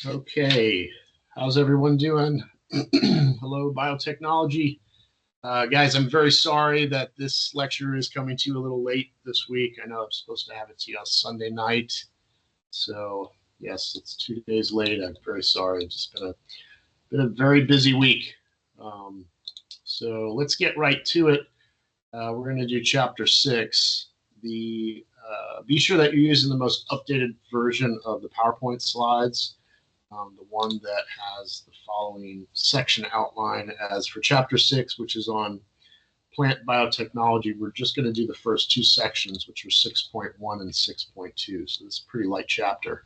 Okay, how's everyone doing? Hello, Biotechnology. Guys, I'm very sorry that this lecture is coming to you a little late this week. I know I'm supposed to have it to you on Sunday night. So, yes, it's 2 days late. I'm very sorry. It's just been a very busy week. Um, so let's get right to it. We're going to do chapter 6. Be sure that you're using the most updated version of the PowerPoint slides. The one that has the following section outline as for chapter 6, which is on plant biotechnology. We're just going to do the first two sections, which are 6.1 and 6.2. So it's a pretty light chapter.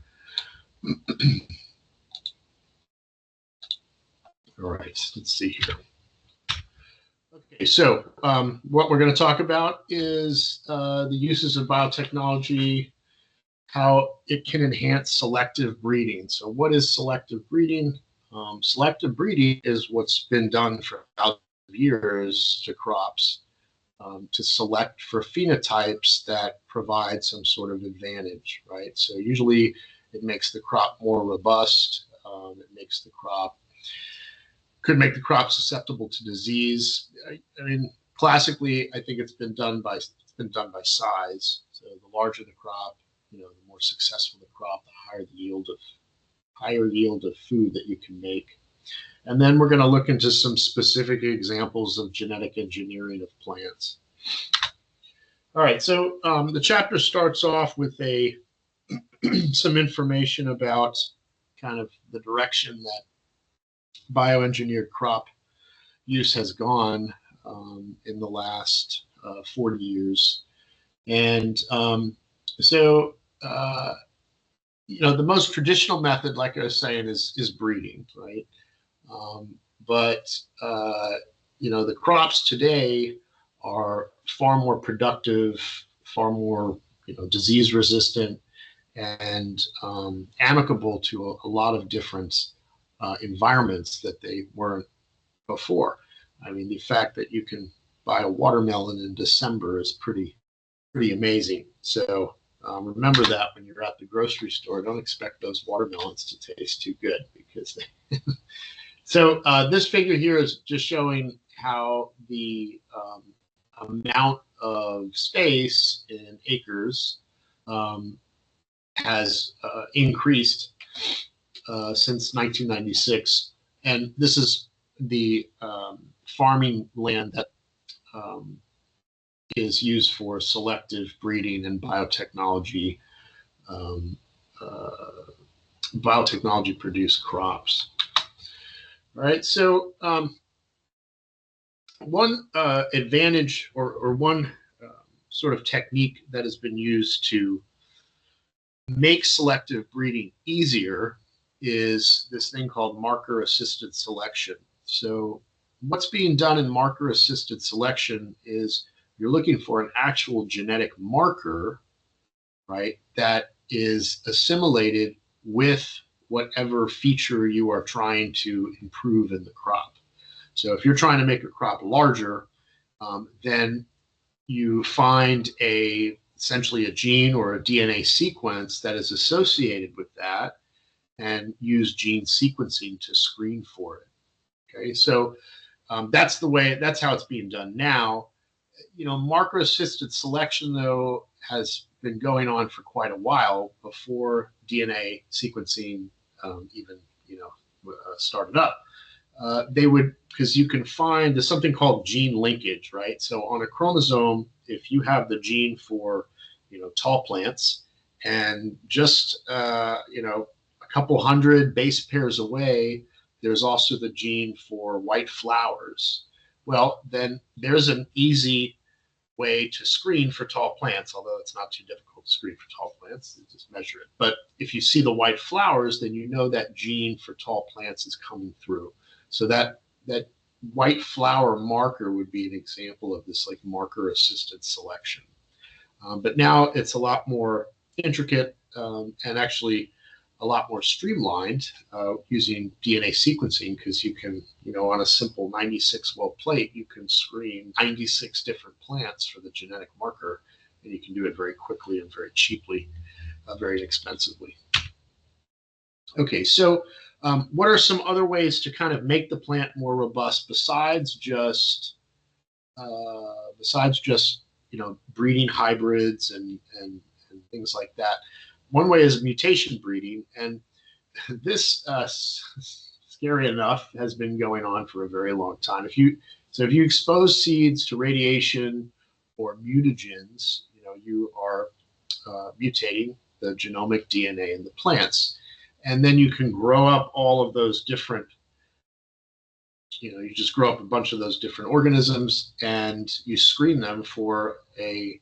All right, let's see here. Okay, so what we're going to talk about is the uses of biotechnology, how it can enhance selective breeding. So what is selective breeding? Selective breeding is what's been done for thousands of years to crops to select for phenotypes that provide some sort of advantage, right? So usually it makes the crop more robust. It makes the crop, could make the crop susceptible to disease. I mean, classically, I think it's been done by size. So the larger the crop, the more successful the crop, the higher yield of food that you can make. And then we're going to look into some specific examples of genetic engineering of plants. All right, so the chapter starts off with some information about kind of the direction that bioengineered crop use has gone in the last 40 years. And so the most traditional method, like I was saying, is breeding, right? But the crops today are far more productive, far more disease resistant, and amicable to a lot of different environments that they weren't before. I mean, the fact that you can buy a watermelon in December is pretty amazing. So remember that when you're at the grocery store. Don't expect those watermelons to taste too good because they. So this figure here is just showing how the amount of space in acres has increased since 1996. And this is the farming land that is used for selective breeding and biotechnology produced crops. All right, so one advantage or one sort of technique that has been used to make selective breeding easier is this thing called marker-assisted selection. So what's being done in marker-assisted selection is you're looking for an actual genetic marker, right, that is assimilated with whatever feature you are trying to improve in the crop. So if you're trying to make a crop larger, then you find essentially a gene or a DNA sequence that is associated with that and use gene sequencing to screen for it. Okay, so that's how it's being done now. Marker-assisted selection, though, has been going on for quite a while before DNA sequencing even started up. Because you can find there's something called gene linkage, right? So on a chromosome, if you have the gene for tall plants, and just a couple hundred base pairs away, there's also the gene for white flowers. Well, then there's an easy way to screen for tall plants, although it's not too difficult to screen for tall plants. You just measure it. But if you see the white flowers, then you know that gene for tall plants is coming through. So that white flower marker would be an example of this like marker-assisted selection. But now it's a lot more intricate and actually a lot more streamlined using DNA sequencing, because you can, on a simple 96-well plate, you can screen 96 different plants for the genetic marker, and you can do it very quickly and very cheaply, very inexpensively. Okay, so what are some other ways to kind of make the plant more robust besides just breeding hybrids and things like that? One way is mutation breeding, and this scary enough has been going on for a very long time. If you expose seeds to radiation or mutagens, you are mutating the genomic DNA in the plants, and then you can grow up all of those different. You just grow up a bunch of those different organisms, and you screen them for a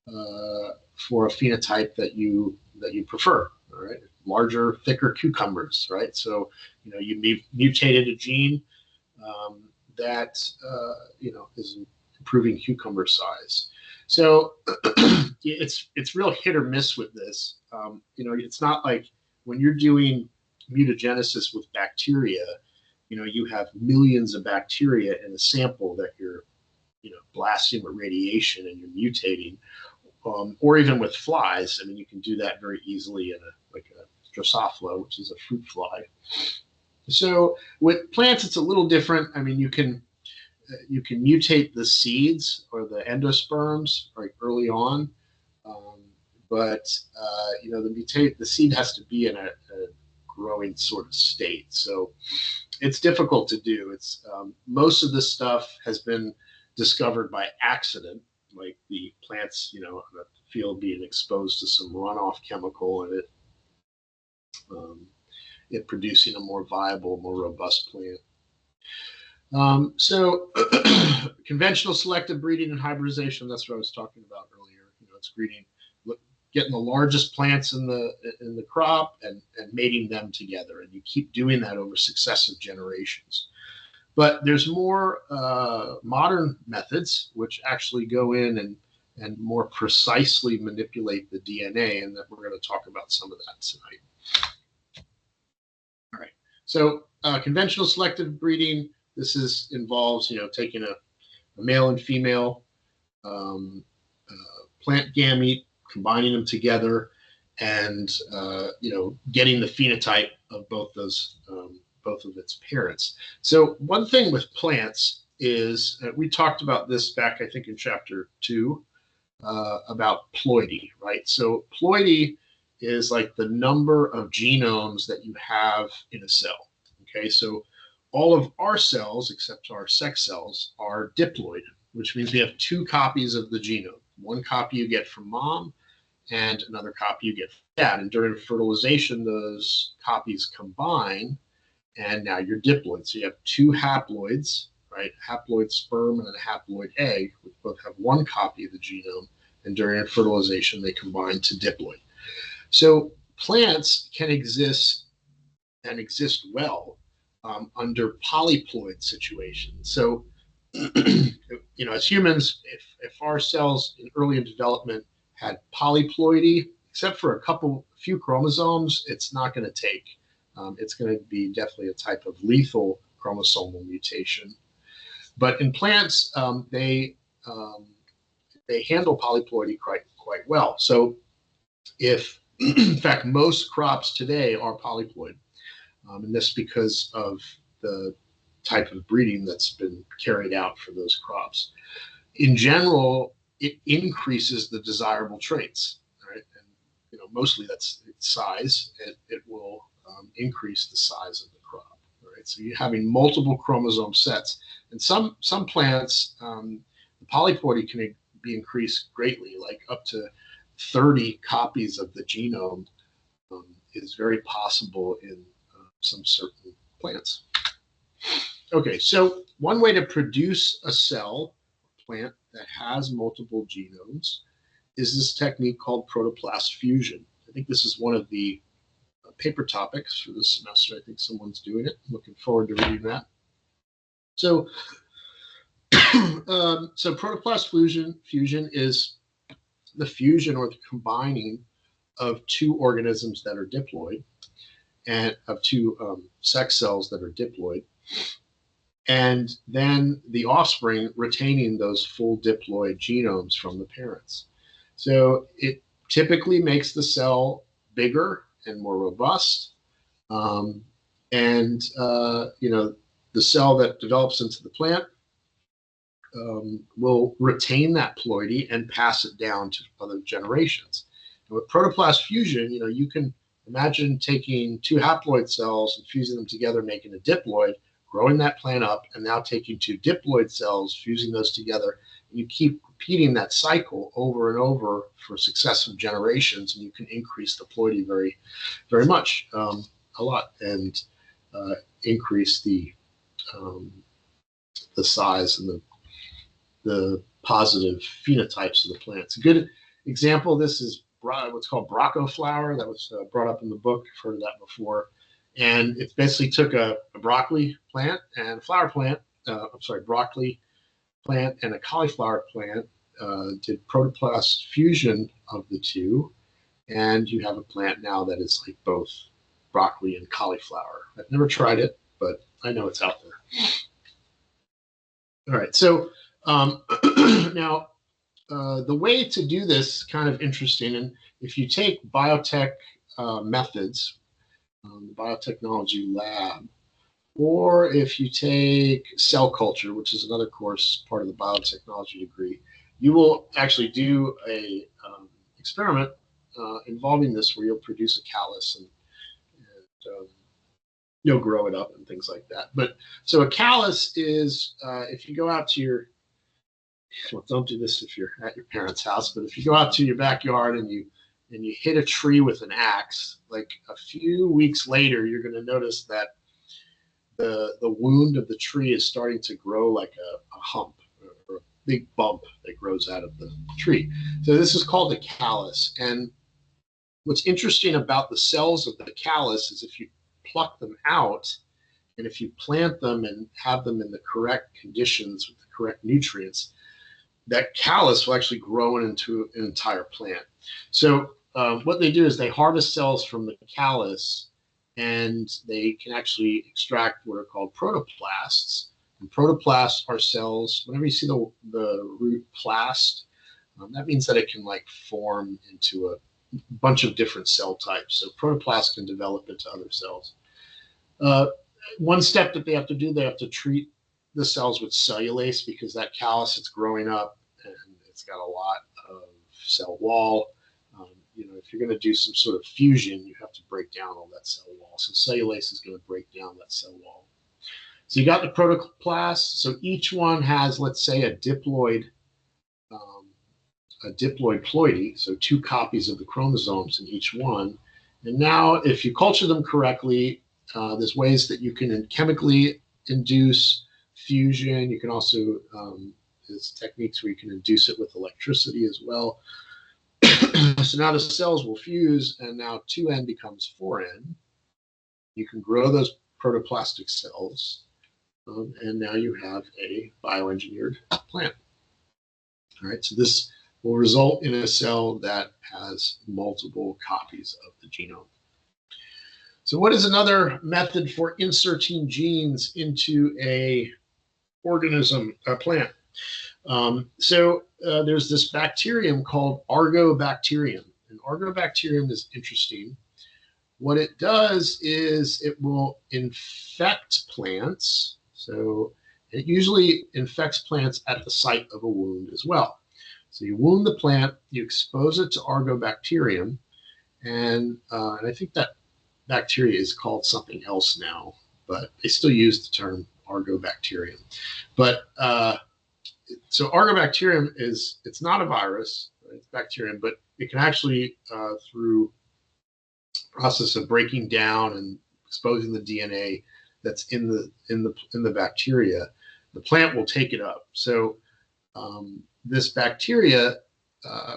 phenotype that you prefer. All right, larger, thicker cucumbers. Right, so you mutated a gene um, that is improving cucumber size. So it's real hit or miss with this. It's not like when you're doing mutagenesis with bacteria. You have millions of bacteria in a sample that you're blasting with radiation and you're mutating, or even with flies. I mean, you can do that very easily in a Drosophila, which is a fruit fly. So with plants, it's a little different. I mean, you can mutate the seeds or the endosperms right early on, um, but the seed has to be in a growing sort of state. So it's difficult to do. It's most of this stuff has been discovered by accident, like the plants, in the field being exposed to some runoff chemical and it producing a more viable, more robust plant. So conventional selective breeding and hybridization, that's what I was talking about earlier. It's breeding, getting the largest plants in the crop and mating them together. And you keep doing that over successive generations. But there's more modern methods which actually go in and more precisely manipulate the DNA, and that we're going to talk about some of that tonight. All right. So conventional selective breeding, involves taking a male and female plant gamete, combining them together, and getting the phenotype of both of its parents. So one thing with plants is we talked about this back, I think, in chapter 2 about ploidy, right? So ploidy is like the number of genomes that you have in a cell. Okay, so all of our cells, except our sex cells, are diploid, which means we have 2 copies of the genome. One copy you get from mom, and another copy you get from dad. And during fertilization, those copies combine, and now you're diploid. So you have 2 haploids, right? Haploid sperm and a haploid egg, which both have 1 copy of the genome, and during fertilization, they combine to diploid. So plants can exist and exist well under polyploid situations. So, as humans, if our cells early in development had polyploidy, except for a few chromosomes, it's not going to take. It's going to be definitely a type of lethal chromosomal mutation. But in plants, they handle polyploidy quite well. So, in fact, most crops today are polyploid. And this because of the type of breeding that's been carried out for those crops. In general, it increases the desirable traits, right? And mostly that's its size. It will increase the size of the crop, right? So you're having multiple chromosome sets, and some plants, the polyploidy can be increased greatly, like up to 30 copies of the genome is very possible in some certain plants. Okay, so one way to produce a cell plant that has multiple genomes is this technique called protoplast fusion. I think this is one of the paper topics for this semester. I think someone's doing it. Looking forward to reading that. So, so protoplast fusion is the fusion or the combining of 2 organisms that are diploid, and of 2 sex cells that are diploid, and then the offspring retaining those full diploid genomes from the parents. So it typically makes the cell bigger and more robust, Um, and the cell that develops into the plant will retain that ploidy and pass it down to other generations. And with protoplast fusion, you can imagine taking two haploid cells and fusing them together, making a diploid, growing that plant up, and now taking two diploid cells, fusing those together. And you keep repeating that cycle over and over for successive generations, and you can increase the ploidy very, very much, a lot, and increase the size and the positive phenotypes of the plants. A good example of this is what's called Brocco flower. That was brought up in the book. I've heard of that before. And it basically took a broccoli plant and a flower plant, broccoli plant and a cauliflower plant, did protoplast fusion of the two, and you have a plant now that is like both broccoli and cauliflower. I've never tried it, but I know it's out there. All right, so now the way to do this kind of interesting, and if you take biotech methods, the biotechnology lab, or if you take cell culture, which is another course part of the biotechnology degree, you will actually do a experiment involving this where you'll produce a callus and you'll grow it up and things like that. But so a callus is if you go out to don't do this if you're at your parents' house, but if you go out to your backyard and you hit a tree with an axe, like a few weeks later, you're going to notice that the wound of the tree is starting to grow like a hump or a big bump that grows out of the tree. So this is called a callus. And what's interesting about the cells of the callus is if you pluck them out and if you plant them and have them in the correct conditions with the correct nutrients, that callus will actually grow into an entire plant. So what they do is they harvest cells from the callus, and they can actually extract what are called protoplasts. And protoplasts are cells. Whenever you see the root plast, that means that it can like form into a bunch of different cell types. So protoplasts can develop into other cells. One step that they have to do, they have to treat the cells with cellulase because that callus is growing up and it's got a lot of cell wall. If you're going to do some sort of fusion, you have to break down all that cell wall. So cellulase is going to break down that cell wall. So you got the protoplast. So each one has, let's say, a diploid ploidy, so two copies of the chromosomes in each one. And now, if you culture them correctly, there's ways that you can chemically induce fusion. You can also, there's techniques where you can induce it with electricity as well. So now the cells will fuse, and now 2N becomes 4N. You can grow those protoplastic cells, and now you have a bioengineered plant. All right, so this will result in a cell that has multiple copies of the genome. So what is another method for inserting genes into a organism, a plant? There's this bacterium called Argobacterium. And Argobacterium is interesting. What it does is it will infect plants. So it usually infects plants at the site of a wound as well. So you wound the plant, you expose it to Argobacterium, and I think that bacteria is called something else now, but they still use the term Argobacterium. But so Argobacterium it's not a virus, it's bacterium, but it can actually, through process of breaking down and exposing the DNA that's in the bacteria, the plant will take it up. So this bacteria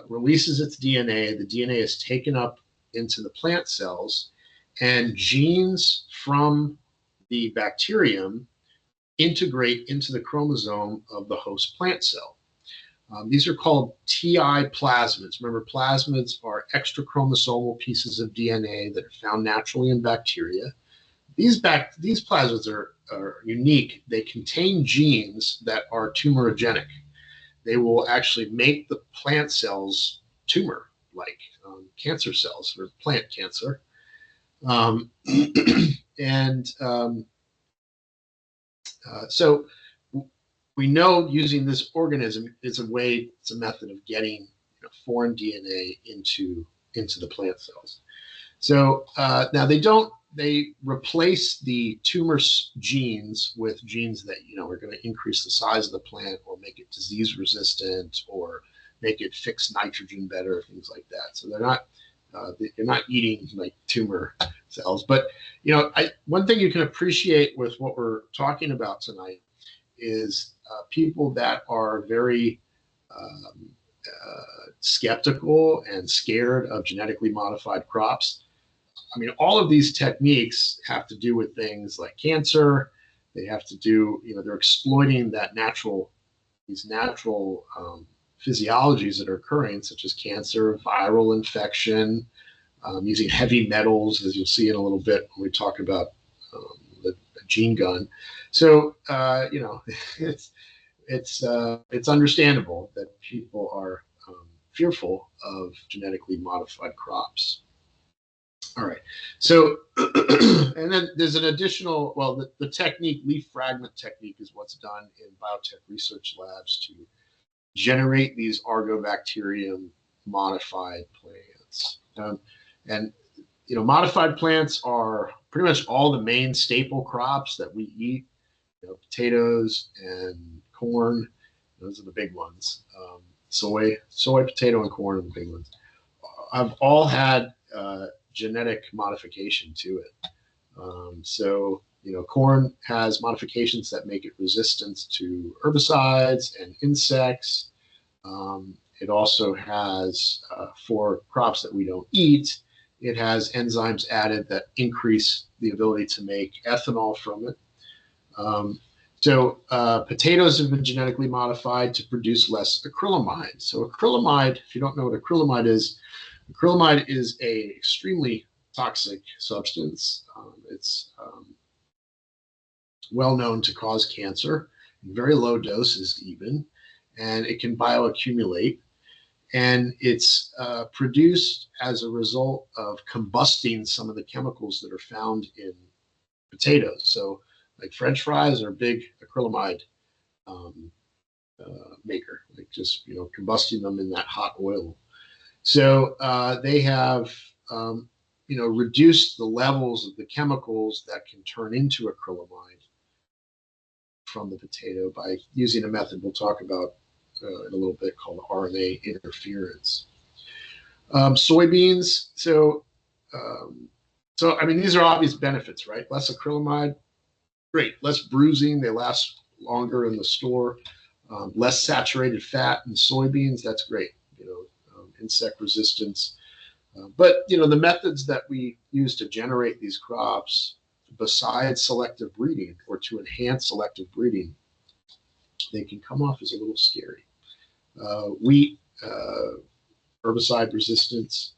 releases its DNA. The DNA is taken up into the plant cells, and genes from the bacterium integrate into the chromosome of the host plant cell. These are called TI plasmids. Remember, plasmids are extra chromosomal pieces of DNA that are found naturally in bacteria. These plasmids are unique. They contain genes that are tumorigenic. They will actually make the plant cells tumor-like, cancer cells or plant cancer. Um, and so we know using this organism is a way, it's a method of getting foreign DNA into the plant cells. So now they replace the tumor genes with genes that are going to increase the size of the plant or make it disease resistant or make it fix nitrogen better, things like that. So they're not eating like tumor cells. But one thing you can appreciate with what we're talking about tonight is people that are very skeptical and scared of genetically modified crops. I mean, all of these techniques have to do with things like cancer. They have to do, they're exploiting these natural physiologies that are occurring, such as cancer, viral infection, using heavy metals, as you'll see in a little bit when we talk about the gene gun. So, it's understandable that people are fearful of genetically modified crops. All right. So, and then there's an additional, well, the technique, leaf fragment technique, is what's done in biotech research labs to generate these argobacterium modified plants. And, modified plants are pretty much all the main staple crops that we eat, potatoes and corn. Those are the big ones. Soy, potato, and corn are the big ones. I've all had genetic modification to it. So, corn has modifications that make it resistant to herbicides and insects. It also has, for crops that we don't eat, it has enzymes added that increase the ability to make ethanol from it. Potatoes have been genetically modified to produce less acrylamide. So acrylamide, if you don't know what acrylamide is a extremely toxic substance. It's well known to cause cancer in very low doses even, and it can bioaccumulate. And it's produced as a result of combusting some of the chemicals that are found in potatoes. So like French fries are a big acrylamide maker, like just combusting them in that hot oil. So they have reduced the levels of the chemicals that can turn into acrylamide from the potato by using a method we'll talk about in a little bit called RNA interference. Soybeans. So I mean, these are obvious benefits, right? Less acrylamide, great. Less bruising, they last longer in the store. Less saturated fat in soybeans, that's great. Insect resistance. But the methods that we use to generate these crops, besides selective breeding or to enhance selective breeding, they can come off as a little scary. Wheat, herbicide resistance.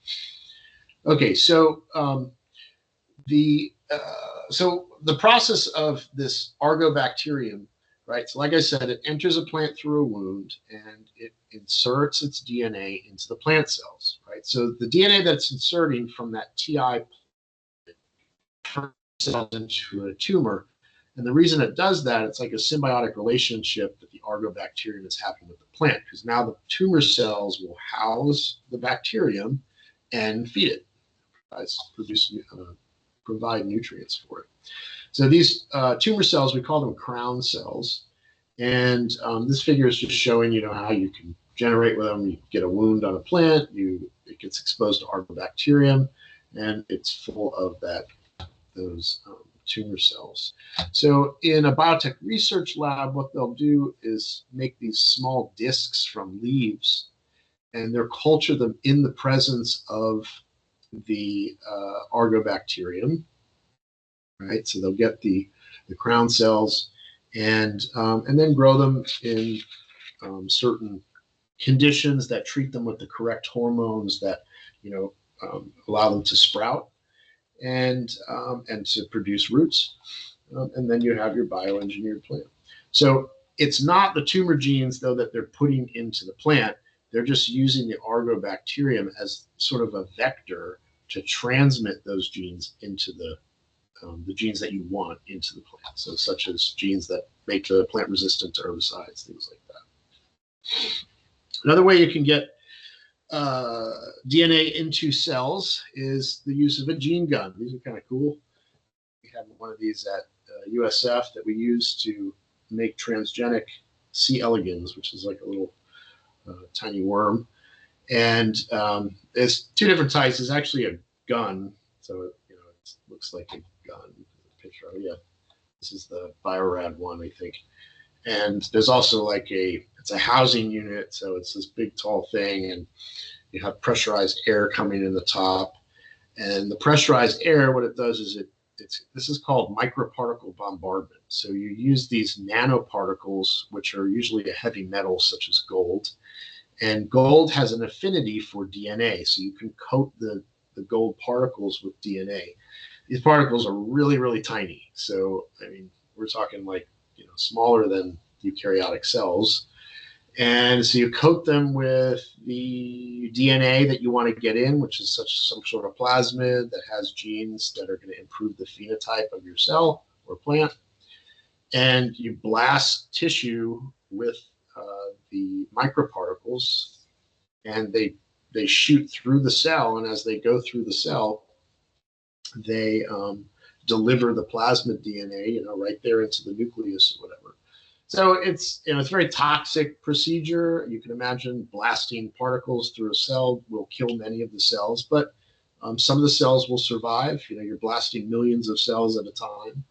Okay, so the process of this argobacterium, right? So like I said, it enters a plant through a wound and it inserts its DNA into the plant cells, right? So the DNA that's inserting from that TI turns cells into a tumor. And the reason it does that, it's like a symbiotic relationship that the argobacterium is having with the plant, because now the tumor cells will house the bacterium and feed it, provide nutrients for it. So these tumor cells, we call them crown cells. And this figure is just showing how you can generate with them. You get a wound on a plant, it gets exposed to argobacterium, and it's full of those tumor cells. So in a biotech research lab, what they'll do is make these small discs from leaves, and they'll culture them in the presence of the argobacterium, right? So they'll get the crown cells and then grow them in certain conditions that treat them with the correct hormones that allow them to sprout and to produce roots, and then you have your bioengineered plant. So it's not the tumor genes though that they're putting into the plant. They're just using the argobacterium as sort of a vector to transmit those genes into the genes that you want into the plant. So such as genes that make the plant resistant to herbicides, things like that. Another way you can get DNA into cells is the use of a gene gun. These are kind of cool. We have one of these at USF that we use to make transgenic C. elegans, which is like a little tiny worm. And there's two different types. There's actually a gun, so it looks like a gun. Picture of it. Yeah, this is the Biorad one, I think. And there's also like it's a housing unit, so it's this big tall thing, and you have pressurized air coming in the top. And the pressurized air, what it does is this is called microparticle bombardment. So you use these nanoparticles, which are usually a heavy metal such as gold. And gold has an affinity for DNA, so you can coat the gold particles with DNA. These particles are really, really tiny. So, I mean, we're talking like, smaller than eukaryotic cells. And so you coat them with the DNA that you want to get in, which is some sort of plasmid that has genes that are going to improve the phenotype of your cell or plant. And you blast tissue with the microparticles, and they shoot through the cell. And as they go through the cell, they deliver the plasmid DNA, right there into the nucleus or whatever. So it's a very toxic procedure. You can imagine blasting particles through a cell will kill many of the cells, but some of the cells will survive. You're blasting millions of cells at a time,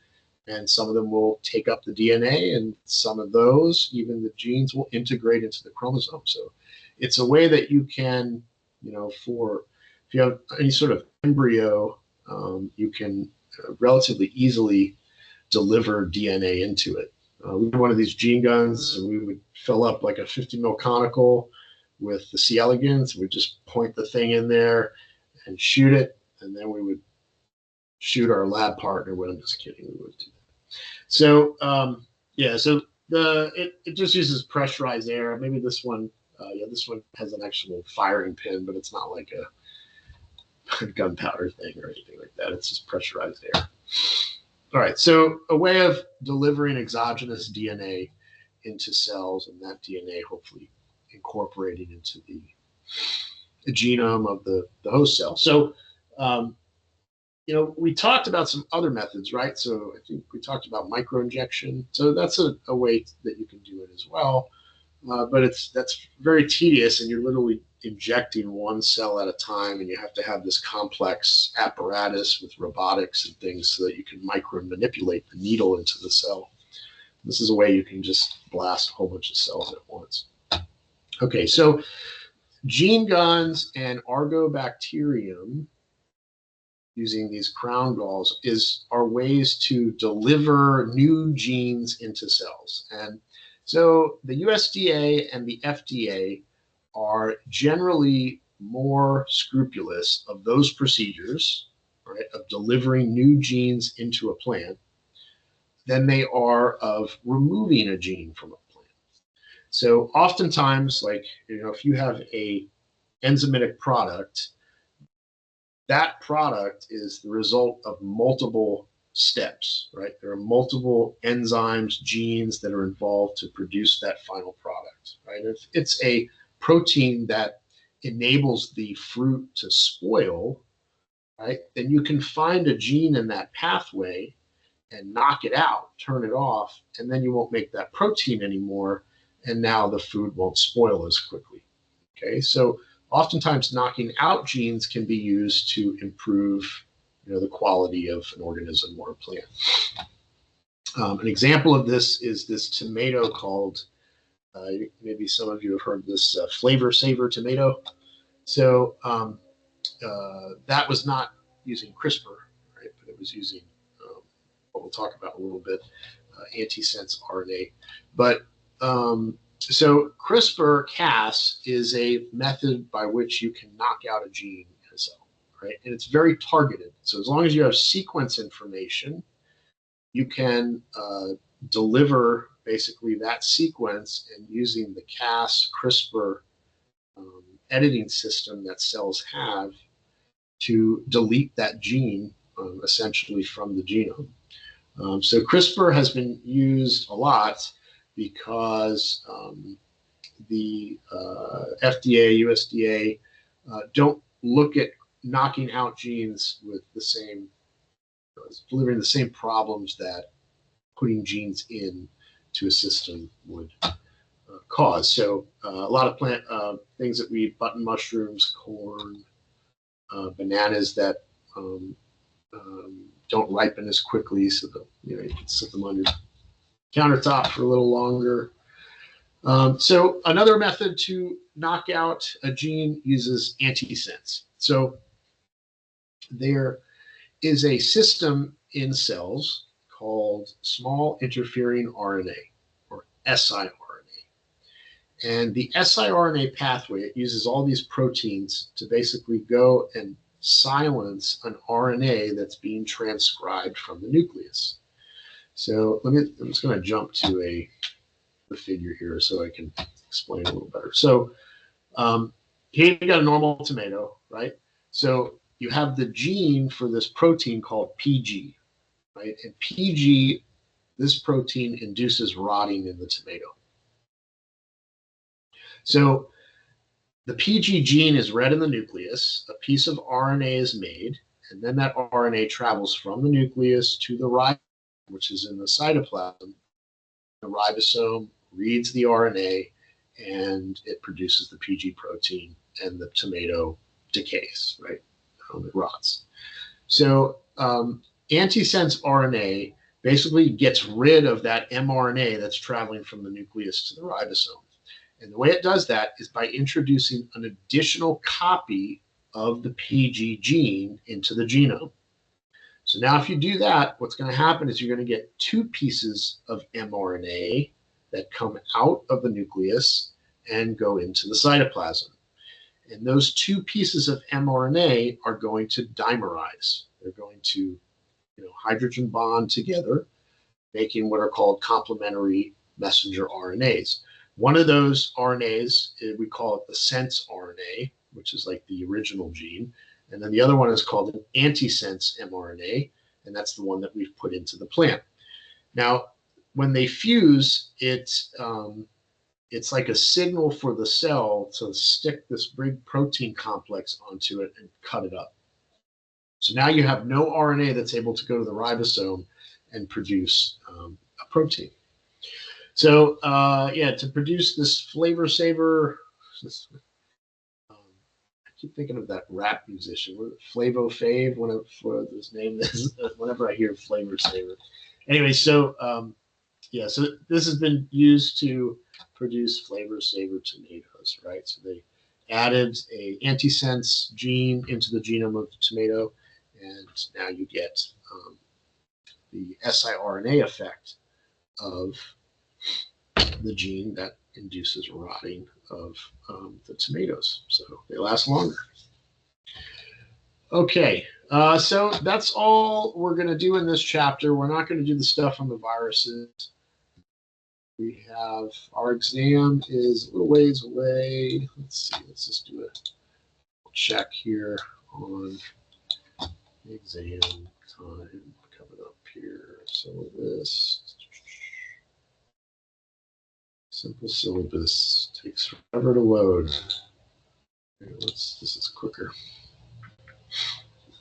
and some of them will take up the DNA, and some of those, even the genes, will integrate into the chromosome. So it's a way that you can, if you have any sort of embryo, you can relatively easily deliver DNA into it. We had one of these gene guns, and we would fill up like a 50 mil conical with the C. elegans. We'd just point the thing in there and shoot it, and then we would shoot our lab partner. Well, I'm just kidding. We would do that. So so it just uses pressurized air. Maybe this one, this one has an actual firing pin, but it's not like a gunpowder thing or anything like that. It's just pressurized air. All right, so a way of delivering exogenous DNA into cells, and that DNA hopefully incorporating into the genome of the host cell. So, we talked about some other methods, right? So I think we talked about microinjection. So that's a way that you can do it as well. But that's very tedious, and you're literally injecting one cell at a time, and you have to have this complex apparatus with robotics and things so that you can micro manipulate the needle into the cell. This is a way you can just blast a whole bunch of cells at once. Okay, so gene guns and argobacterium, using these crown galls, are ways to deliver new genes into cells. And so the USDA and the FDA are generally more scrupulous of those procedures, right, of delivering new genes into a plant than they are of removing a gene from a plant. So oftentimes, like, if you have a enzymatic product, that product is the result of multiple steps, right? There are multiple enzymes, genes that are involved to produce that final product, right? If it's a protein that enables the fruit to spoil, right, then you can find a gene in that pathway and knock it out, turn it off, and then you won't make that protein anymore, and now the food won't spoil as quickly. Okay, so oftentimes knocking out genes can be used to improve the quality of an organism or a plant. An example of this is this tomato called, maybe some of you have heard this, flavor saver tomato. So that was not using CRISPR, right? But it was using what we'll talk about in a little bit, antisense RNA. But so CRISPR-Cas is a method by which you can knock out a gene in a cell, right? And it's very targeted. So as long as you have sequence information, you can deliver basically that sequence, and using the Cas CRISPR editing system that cells have, to delete that gene essentially from the genome. So CRISPR has been used a lot because the FDA, USDA don't look at knocking out genes with the same, delivering the same problems that putting genes in to a system would cause. So a lot of plant things that we eat, button mushrooms, corn, bananas that don't ripen as quickly, so that you can sit them on your countertop for a little longer. So another method to knock out a gene uses antisense. So there is a system in cells called small interfering RNA, or siRNA. And the siRNA pathway, it uses all these proteins to basically go and silence an RNA that's being transcribed from the nucleus. So I'm just going to jump to the figure here so I can explain a little better. So here you got a normal tomato, right? So you have the gene for this protein called PG, right? And PG, this protein induces rotting in the tomato. So the PG gene is read in the nucleus, a piece of RNA is made, and then that RNA travels from the nucleus to the ribosome, which is in the cytoplasm. The ribosome reads the RNA, and it produces the PG protein, and the tomato decays, right? It rots. So antisense RNA basically gets rid of that mRNA that's traveling from the nucleus to the ribosome. And the way it does that is by introducing an additional copy of the PG gene into the genome. So now if you do that, what's going to happen is you're going to get two pieces of mRNA that come out of the nucleus and go into the cytoplasm. And those two pieces of mRNA are going to dimerize. They're going to hydrogen bond together, making what are called complementary messenger RNAs. One of those RNAs, we call it the sense RNA, which is like the original gene. And then the other one is called an antisense mRNA, and that's the one that we've put into the plant. Now, when they fuse, it's like a signal for the cell to stick this big protein complex onto it and cut it up. So now you have no RNA that's able to go to the ribosome and produce a protein. So to produce this flavor saver, I keep thinking of that rap musician, Flavo Fave, whatever his name is, whenever I hear flavor saver. Anyway, so so this has been used to produce flavor saver tomatoes, right? So they added a antisense gene into the genome of the tomato, and now you get the siRNA effect of the gene that induces rotting of the tomatoes, so they last longer. Okay, so that's all we're going to do in this chapter. We're not going to do the stuff on the viruses. We have our exam is a little ways away. Let's see, let's just do a check here on the exam time coming up here. Syllabus. Simple syllabus takes forever to load. Okay, this is quicker.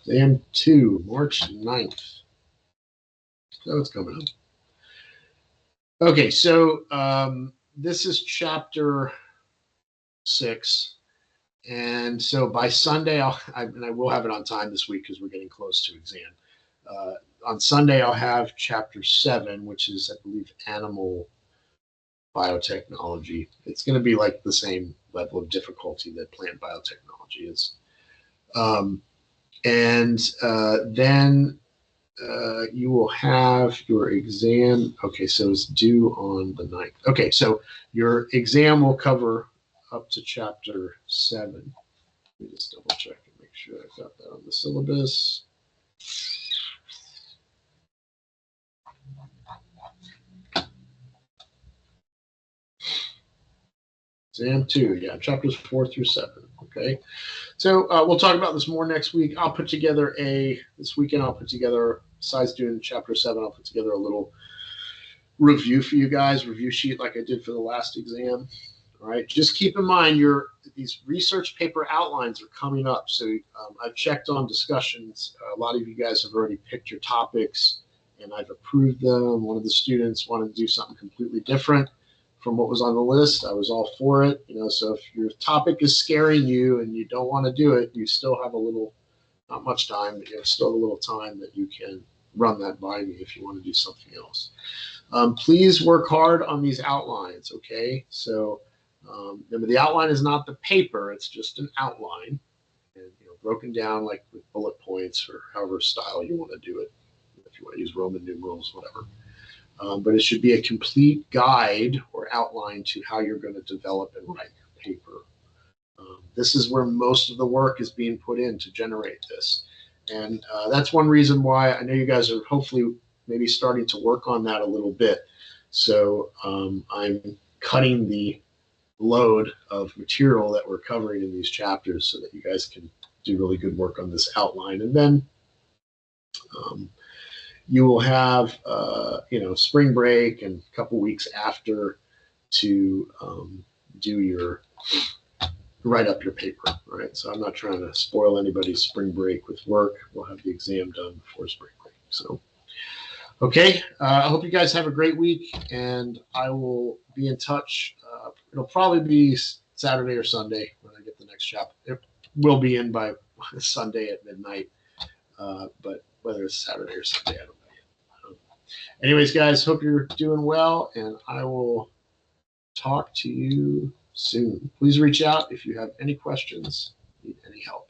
Exam 2, March 9th. So it's coming up. Okay, so this is chapter 6. And so by Sunday, I will have it on time this week because we're getting close to exam. On Sunday, I'll have chapter 7, which is, I believe, animal biotechnology. It's going to be like the same level of difficulty that plant biotechnology is. Then you will have your exam. Okay, so it's due on the 9th. Okay, so your exam will cover up to chapter 7. Let me just double check and make sure I've got that on the syllabus. Exam 2, yeah, chapters 4 through 7. Okay. So we'll talk about this more next week. I'll put together this weekend, besides doing chapter 7, I'll put together a little review for you guys, review sheet like I did for the last exam. All right. Just keep in mind these research paper outlines are coming up. So I've checked on discussions. A lot of you guys have already picked your topics and I've approved them. One of the students wanted to do something completely different from what was on the list. I was all for it. So if your topic is scaring you and you don't want to do it, you still have not much time, but you have still a little time that you can run that by me if you want to do something else. Please work hard on these outlines, okay? So remember, the outline is not the paper, it's just an outline, and broken down like with bullet points or however style you want to do it. If you want to use Roman numerals, whatever. But it should be a complete guide or outline to how you're going to develop and write your paper. This is where most of the work is being put in to generate this. And that's one reason why I know you guys are hopefully maybe starting to work on that a little bit. So I'm cutting the load of material that we're covering in these chapters so that you guys can do really good work on this outline. And then you will have, spring break and a couple weeks after to write up your paper, right? So I'm not trying to spoil anybody's spring break with work. We'll have the exam done before spring break. So, okay. I hope you guys have a great week, and I will be in touch. It'll probably be Saturday or Sunday when I get the next chapter. It will be in by Sunday at midnight, but whether it's Saturday or Sunday, I don't know yet. Anyways, guys, hope you're doing well, and I will talk to you soon. Please reach out if you have any questions, need any help.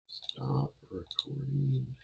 Stop recording.